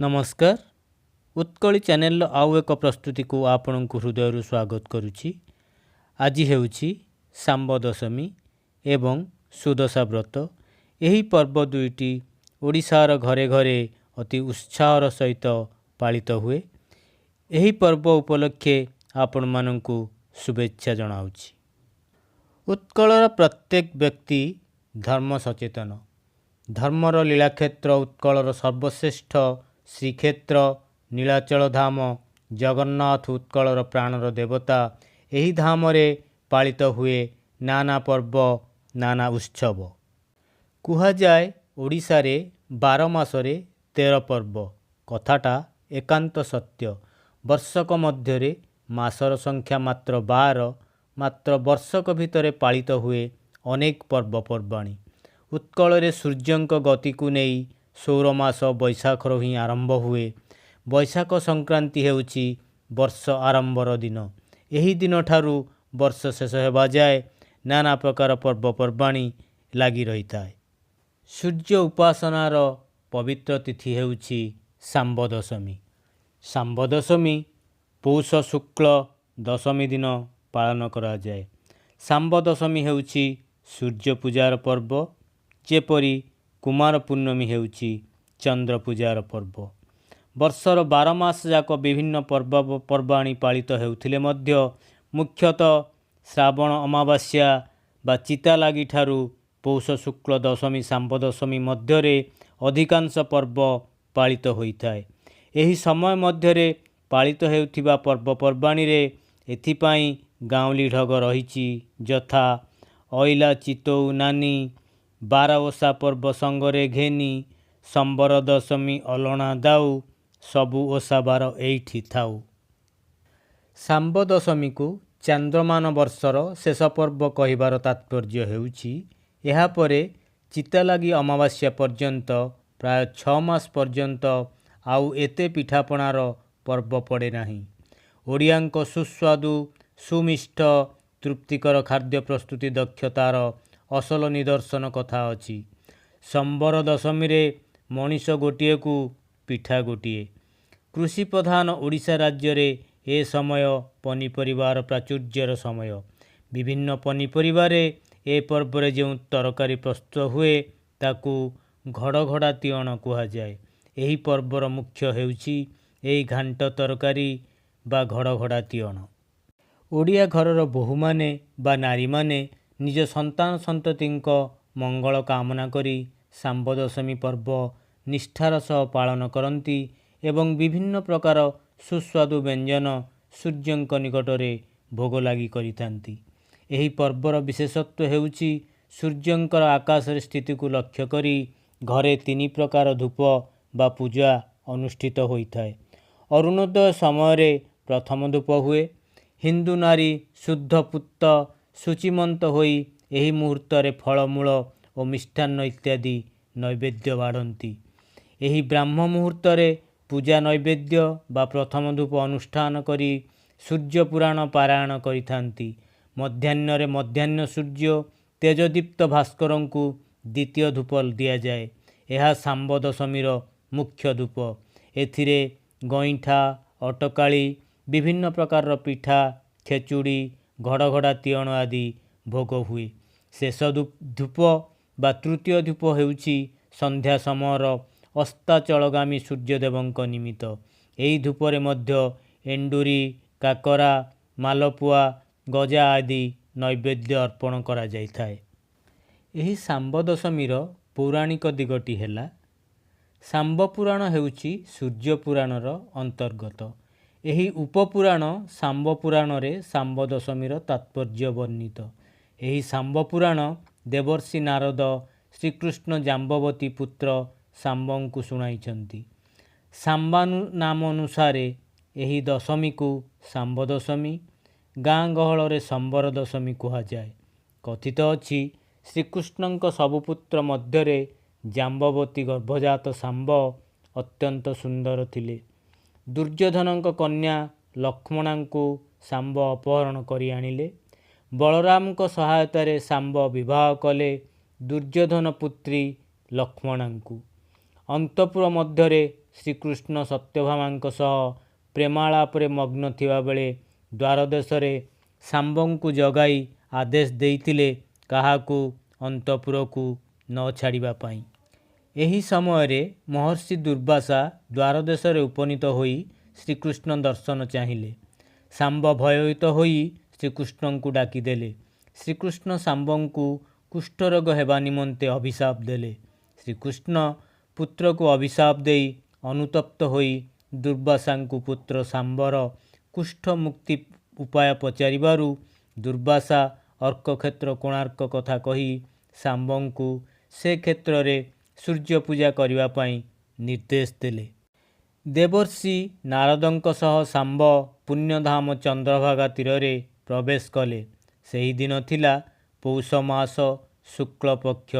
नमस्कार उत्कली चैनल आउ एक प्रस्तुति को आपण को हृदय स्वागत करुच्ची। आज हेउछि सांब दशमी एवं सुदशा व्रत। यही पर्व दुईटी ओडिशार घरे घरे अति उत्साहर सहित पालित हुए। यही पर्व उपलक्षे आपण मानंकु शुभेच्छा जनाउछि। उत्कलर प्रत्येक व्यक्ति धर्म सचेतन। धर्मर लीलाक्षेत्र उत्कलर सर्वश्रेष्ठ श्रीक्षेत्र नीलाचल धाम जगन्नाथ उत्कलर प्राणर देवता। यही धाम रे पालित हुए नाना पर्व नाना उत्सव। कुहा जाए ओडिशा रे 12 मासरे 13 पर्व। कथाटा एकांत सत्य। वर्षक मध्यरे मासर संख्या मात्र 12, मात्र वर्षक भितरे पालित हुए अनेक पर्वपर्वाणी। उत्कल रे सूर्यंक गति को नहीं सौरमास बैशाखर ही आरंभ हुए। बैशाख संक्रांति हेउछि वर्ष आरंभर दिन। यही दिन ठारू वर्ष शेष हेबा जाए नाना प्रकार पर्वपर्वाणी लगी रही थाए। सूर्य उपासनार पवित्र तिथि हेउछि सांब दशमी। सांब दशमी पौष शुक्ल दशमी दिन पालन करा जाए। सांब दशमी हेउछि सूर्य पूजार पर्व, जेपरी कुमार पूर्णमी हेउछि चंद्र पूजार पर्व। वर्षर 12 मास जाक विभिन्न पर्वपर्वाणी पालित हेउथिले मध्य मुख्यतः श्रावण अमावास्या बा चिता लागि ठारू पौष शुक्ल दशमी सांब दशमी मध्यरे अधिकांश पर्व पालित होइथाए। एही समय मध्यरे पालित हेउथिबा पर्वपर्वाणी रे एथिपाई गाउँली ढग रहिछि, यथा अइला चितौ नानी, 12 ओषा पर्व संगरे घेनी, संबर दशमी अलणा दाऊ, सबु ओषा बार एइठी थाऊ। सांब दशमी को चांद्रमान वर्षर शेष पर्व कहिबार तात्पर्य हेउछि एहा परे चिता लागि अमावास्या पर्यंत प्राय 6 मास पर्यंत आउ एते पिठापणार पर्व पड़े नाही। ओडियांक सुस्वादु सुमिष्ट तृप्तिकर खाद्य प्रस्तुति दक्षतार असल निदर्शन कथा अछि। संबर दशमी रे मनीष गोटिए को पिठा गोटिए। कृषि प्रधान ओडिशा राज्य रे ए समय पनीपरिवार प्राचुर्यर समय। विभिन्न पनीपरिवारे ए पर्व रे जो तरकारी प्रस्तुत हुए ताकू घड़घड़ा तियण कुहा जाए। एही पर्वर मुख्य हेउछि एही घांट तरकारी बा घड़घड़ा तियण। ओडिया घरर बहु माने बा नारी माने निज संतान संततिंक मंगल कामना करी सांब दशमी पर्व निष्ठार सह पालन करती एवं विभिन्न प्रकार सुस्वादु व्यंजन सूर्यंक निकटरे भोग लागि करिथांती। एही पर्वर विशेषत्व हेउछि सूर्यंकर आकाश स्थिति को लक्ष्य करी घरे 3 प्रकार धूप बा पूजा अनुष्ठित होइथाए। अरुणोदय समय प्रथम धूप हुए। हिंदू नारी शुद्ध पुत्त शुचिमंत होई एही मुहूर्त रे फलमूल और मिष्टान्न इत्यादि नैवेद्य बाढ़ती। एही ब्राह्म मुहूर्त रे पूजा नैवेद्य बा प्रथम धूप अनुष्ठान करी सूर्य पुराण पारायण करिथांती। मध्याह्न रे मध्याह्न सूर्य तेजदीप्त भास्कर को द्वितीय धूप दिया जाए। यह सांब दशमीर मुख्य धूप। एथिरे गईठा अटकाली विभिन्न प्रकार पिठा खेचुड़ी घड़घड़ा तियण आदि भोग हुए। शेष धूप बा तृतीय धूप हेउछि संध्या समयर अस्ताचलगामी सूर्यदेवंक निमित्त। एही धूपरे मध्य एंडुरी काकरा मालपुआ गजा आदि नैवेद्य अर्पण करा जाइथाए। एही सांब दशमीर पौराणिक दिगटी हेला। सांब पुराण हेउछि सूर्य पुराणर अंतर्गत। एही उपपुराण सांब पुराण रे सांब दशमीर तात्पर्य वर्णित। एही सांब पुराण देवर्षि नारद श्रीकृष्ण जाम्बवती पुत्र सांबंकु शुणाइछन्ति। सांबानु नाम अनुसारे एही दशमी को सांब दशमी, गाँ गहल रे संबर दशमी कुहा जाए। कथित अछि श्रीकृष्णंक सबुपुत्र मध्यरे जाम्बवती गर्भजात सांब अत्यंत सुंदर थिले। दुर्योधनंक कन्या लक्ष्मणांकु सांब अपहरण करी आनिले। बलरामक सहायतारे सांब विवाह कले दुर्योधन पुत्री लक्ष्मणांकु। अंतपुर मध्यरे ଶ୍ରୀକୃଷ୍ଣ ସତ୍ୟଭାମାଙ୍କ ସହ ପ୍ରେମାଳାପରେ ମଗ୍ନ ଥିବାବେଳେ ଦ୍ୱାରଦେଶରେ ଶାମ୍ବଙ୍କୁ ଜଗାଇ ଆଦେଶ ଦେଇଥିଲେ କାହାକୁ ଅନ୍ତପୁରକୁ ନ ଛାଡ଼ିବା ପାଇଁ। ଏହି ସମୟରେ ମହର୍ଷି ଦୁର୍ବାସା ଦ୍ୱାରଦେଶରେ ଉପନୀତ ହୋଇ ଶ୍ରୀକୃଷ୍ଣ ଦର୍ଶନ ଚାହିଁଲେ। ଶାମ୍ବ ଭୟଭୀତ ହୋଇ ଶ୍ରୀକୃଷ୍ଣଙ୍କୁ ଡାକିଦେଲେ। ଶ୍ରୀକୃଷ୍ଣ ଶାମ୍ବଙ୍କୁ କୁଷ୍ଠରୋଗ ହେବା ନିମନ୍ତେ ଅଭିଶାପ ଦେଲେ। ଶ୍ରୀକୃଷ୍ଣ ପୁତ୍ରକୁ ଅଭିଶାପ ଦେଇ ଅନୁତପ୍ତ ହୋଇ ଦୁର୍ବାସାଙ୍କୁ ପୁତ୍ର ଶାମ୍ବର କୁଷ୍ଠ ମୁକ୍ତି ଉପାୟ ପଚାରିବାରୁ ଦୁର୍ବାସା ଅର୍କକ୍ଷେତ୍ର କୋଣାର୍କ କଥା କହି ଶାମ୍ବଙ୍କୁ ସେ କ୍ଷେତ୍ରରେ ସୂର୍ଯ୍ୟ ପୂଜା କରିବା ପାଇଁ ନିର୍ଦ୍ଦେଶ ଦେଲେ। ଦେବର୍ଷି ନାରଦଙ୍କ ସହ ଶାମ୍ବ ପୁଣ୍ୟଧାମ ଚନ୍ଦ୍ରଭାଗା ତୀରରେ ପ୍ରବେଶ କଲେ। ସେହିଦିନ ଥିଲା ପୌଷ ମାସ ଶୁକ୍ଳପକ୍ଷ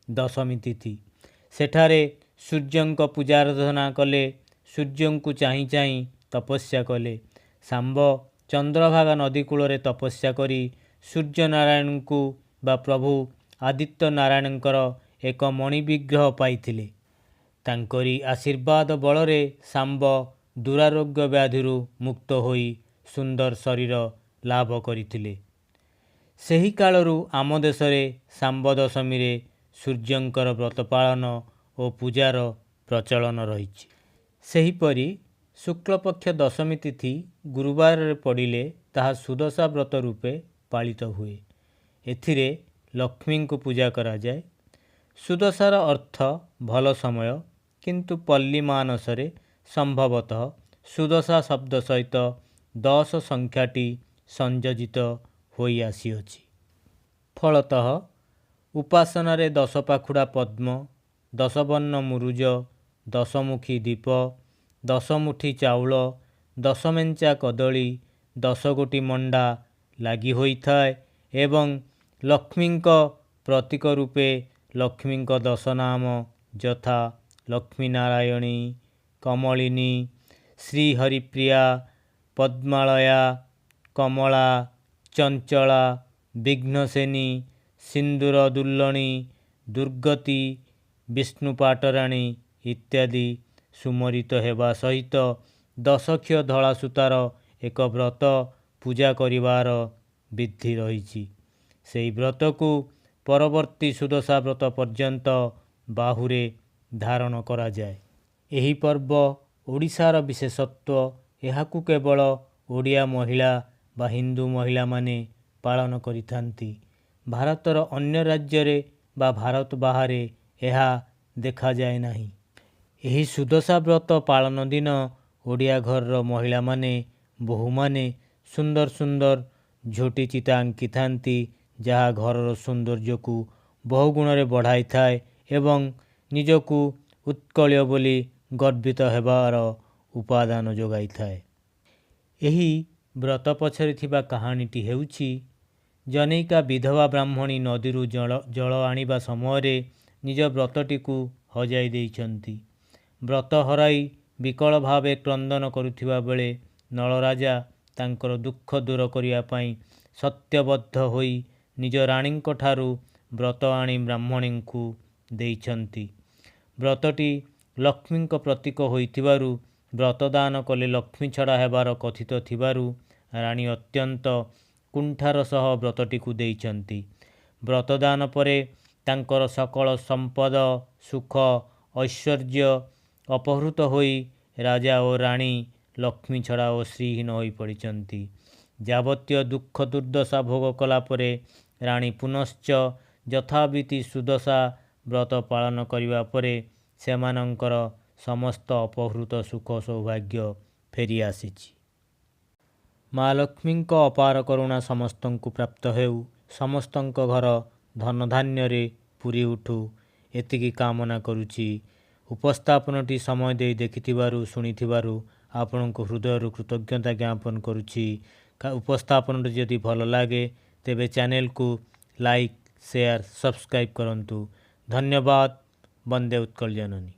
ଦଶମୀ ତିଥି। ସେଠାରେ ସୂର୍ଯ୍ୟଙ୍କ ପୂଜାରାଧନା କଲେ। ସୂର୍ଯ୍ୟଙ୍କୁ ଚାହିଁ ଚାହିଁ ତପସ୍ୟା କଲେ। ଶାମ୍ବ ଚନ୍ଦ୍ରଭାଗା ନଦୀ କୂଳରେ ତପସ୍ୟା କରି ସୂର୍ଯ୍ୟନାରାୟଣଙ୍କୁ ବା ପ୍ରଭୁ ଆଦିତ୍ୟ ନାରାୟଣଙ୍କର ଏକ ମଣି ବିଗ୍ରହ ପାଇଥିଲେ। ତାଙ୍କରି ଆଶୀର୍ବାଦ ବଳରେ ଶାମ୍ବ ଦୁରାରୋଗ୍ୟ ବ୍ୟାଧିରୁ ମୁକ୍ତ ହୋଇ ସୁନ୍ଦର ଶରୀର ଲାଭ କରିଥିଲେ। ସେହି କାଳରୁ ଆମ ଦେଶରେ ଶାମ୍ବ ଦଶମୀରେ ସୂର୍ଯ୍ୟଙ୍କର ବ୍ରତ ପାଳନ ଓ ପୂଜାର ପ୍ରଚଳନ ରହିଛି। ସେହିପରି ଶୁକ୍ଳପକ୍ଷ ଦଶମୀ ତିଥି ଗୁରୁବାରରେ ପଡ଼ିଲେ ତାହା ସୁଦଶା ବ୍ରତ ରୂପେ ପାଳିତ ହୁଏ। ଏଥିରେ ଲକ୍ଷ୍ମୀଙ୍କୁ ପୂଜା କରାଯାଏ। ସୁଦଶାର ଅର୍ଥ ଭଲ ସମୟ, କିନ୍ତୁ ପଲ୍ଲୀ ମାନସରେ ସମ୍ଭବତଃ ସୁଦଶା ଶବ୍ଦ ସହିତ 10 ସଂଖ୍ୟାଟି ସଂଯୋଜିତ ହୋଇ ଆସିଅଛି। ଫଳତଃ ଉପାସନାରେ 10 ପାଖୁଡ଼ା ପଦ୍ମ, 10 ବର୍ଣ୍ଣ ମୁରୁଜ, 10 ଦୀପ, 10 ମୁଠି ଚାଉଳ, 10 ମେଞ୍ଚା କଦଳୀ, 10 ଗୋଟି ମଣ୍ଡା ଲାଗି ହୋଇଥାଏ ଏବଂ ଲକ୍ଷ୍ମୀଙ୍କ ପ୍ରତୀକ ରୂପେ ଲକ୍ଷ୍ମୀଙ୍କ 10 ନାମ ଯଥା ଲକ୍ଷ୍ମୀ ନାରାୟଣୀ, କମଳିନୀ, ଶ୍ରୀହରିପ୍ରିୟା, ପଦ୍ମାଳୟା, କମଳା, ଚଞ୍ଚଳା, ବିଘ୍ନସେନୀ, ସିନ୍ଦୁର ଦୁର୍ଲ୍ଲଣୀ, ଦୁର୍ଗତି, ବିଷ୍ଣୁ ପାଟରାଣୀ ଇତ୍ୟାଦି ସୁମରିତ ହେବା ସହିତ 10 ଧଳା ସୂତାର ଏକ ବ୍ରତ ପୂଜା କରିବାର ବିଧି ରହିଛି। ସେହି ବ୍ରତକୁ ପରବର୍ତ୍ତୀ ସୁଦଶା ବ୍ରତ ପର୍ଯ୍ୟନ୍ତ ବାହୁରେ ଧାରଣ କରାଯାଏ। ଏହି ପର୍ବ ଓଡ଼ିଶାର ବିଶେଷତ୍ୱ। ଏହାକୁ କେବଳ ଓଡ଼ିଆ ମହିଳା ବା ହିନ୍ଦୁ ମହିଳାମାନେ ପାଳନ କରିଥାନ୍ତି। ଭାରତର ଅନ୍ୟ ରାଜ୍ୟରେ ବା ଭାରତ ବାହାରେ ଏହା ଦେଖାଯାଏ ନାହିଁ। ଏହି ସୁଦଶା ବ୍ରତ ପାଳନ ଦିନ ଓଡ଼ିଆ ଘରର ମହିଳାମାନେ, ବୋହୂମାନେ ସୁନ୍ଦର ସୁନ୍ଦର ଝୋଟି ଚିତା ଆଙ୍କିଥାନ୍ତି, ଯାହା ଘରର ସୌନ୍ଦର୍ଯ୍ୟକୁ ବହୁଗୁଣରେ ବଢ଼ାଇଥାଏ ଏବଂ ନିଜକୁ ଉତ୍କଳୀୟ ବୋଲି ଗର୍ବିତ ହେବାର ଉପାଦାନ ଯୋଗାଇଥାଏ। ଏହି ବ୍ରତ ପଛରେ ଥିବା କାହାଣୀଟି ହେଉଛି, ଜନୈକା ବିଧବା ବ୍ରାହ୍ମଣୀ ନଦୀରୁ ଜଳ ଆଣିବା ସମୟରେ ନିଜ ବ୍ରତଟିକୁ ହଜାଇ ଦେଇଛନ୍ତି। ବ୍ରତ ହରାଇ ବିକଳ ଭାବେ କ୍ରନ୍ଦନ କରୁଥିବା ବେଳେ ନଳରାଜା ତାଙ୍କର ଦୁଃଖ ଦୂର କରିବା ପାଇଁ ସତ୍ୟବଦ୍ଧ ହୋଇ ନିଜ ରାଣୀଙ୍କ ଠାରୁ ବ୍ରତ ଆଣି ବ୍ରାହ୍ମଣୀଙ୍କୁ ଦେଇଛନ୍ତି। ବ୍ରତଟି ଲକ୍ଷ୍ମୀଙ୍କ ପ୍ରତୀକ ହୋଇଥିବାରୁ ବ୍ରତଦାନ କଲେ ଲକ୍ଷ୍ମୀ ଛଡ଼ା ହେବାର କଥିତ ଥିବାରୁ ରାଣୀ ଅତ୍ୟନ୍ତ କୁଣ୍ଠାର ସହ ବ୍ରତଟିକୁ ଦେଇଛନ୍ତି। ବ୍ରତଦାନ ପରେ ତାଙ୍କର ସକଳ ସମ୍ପଦ, ସୁଖ, ଐଶ୍ୱର୍ଯ୍ୟ ଅପହୃତ ହୋଇ ରାଜା ଓ ରାଣୀ ଲକ୍ଷ୍ମୀ ଛଡ଼ା ଓ ଶ୍ରୀହୀନ ହୋଇପଡ଼ିଛନ୍ତି। ଯାବତୀୟ ଦୁଃଖ ଦୁର୍ଦ୍ଦଶା ଭୋଗ କଲା ପରେ ରାଣୀ ପୁନଶ୍ଚ ଯଥାବିଧି ସୁଦଶା ବ୍ରତ ପାଳନ କରିବା ପରେ ସେମାନଙ୍କର ସମସ୍ତ ଅପହୃତ ସୁଖ ସୌଭାଗ୍ୟ ଫେରିଆସିଛି। ମା ଲକ୍ଷ୍ମୀଙ୍କ ଅପାର କରୁଣା ସମସ୍ତଙ୍କୁ ପ୍ରାପ୍ତ ହେଉ। ସମସ୍ତଙ୍କ ଘର ଧନଧାନ୍ୟରେ ପୂରି ଉଠୁ, ଏତିକି କାମନା କରୁଛି। ଉପସ୍ଥାପନଟି ସମୟ ଦେଇ ଦେଖିଥିବାରୁ, ଶୁଣିଥିବାରୁ ଆପଣଙ୍କୁ ହୃଦୟରୁ କୃତଜ୍ଞତା ଜ୍ଞାପନ କରୁଛି। ଉପସ୍ଥାପନଟି ଯଦି ଭଲ ଲାଗେ ତେବେ ଚ୍ୟାନେଲକୁ ଲାଇକ୍, ସେୟାର, ସବସ୍କ୍ରାଇବ୍ କରନ୍ତୁ। ଧନ୍ୟବାଦ। ବନ୍ଦେ ଉତ୍କଳ ଜନନୀ।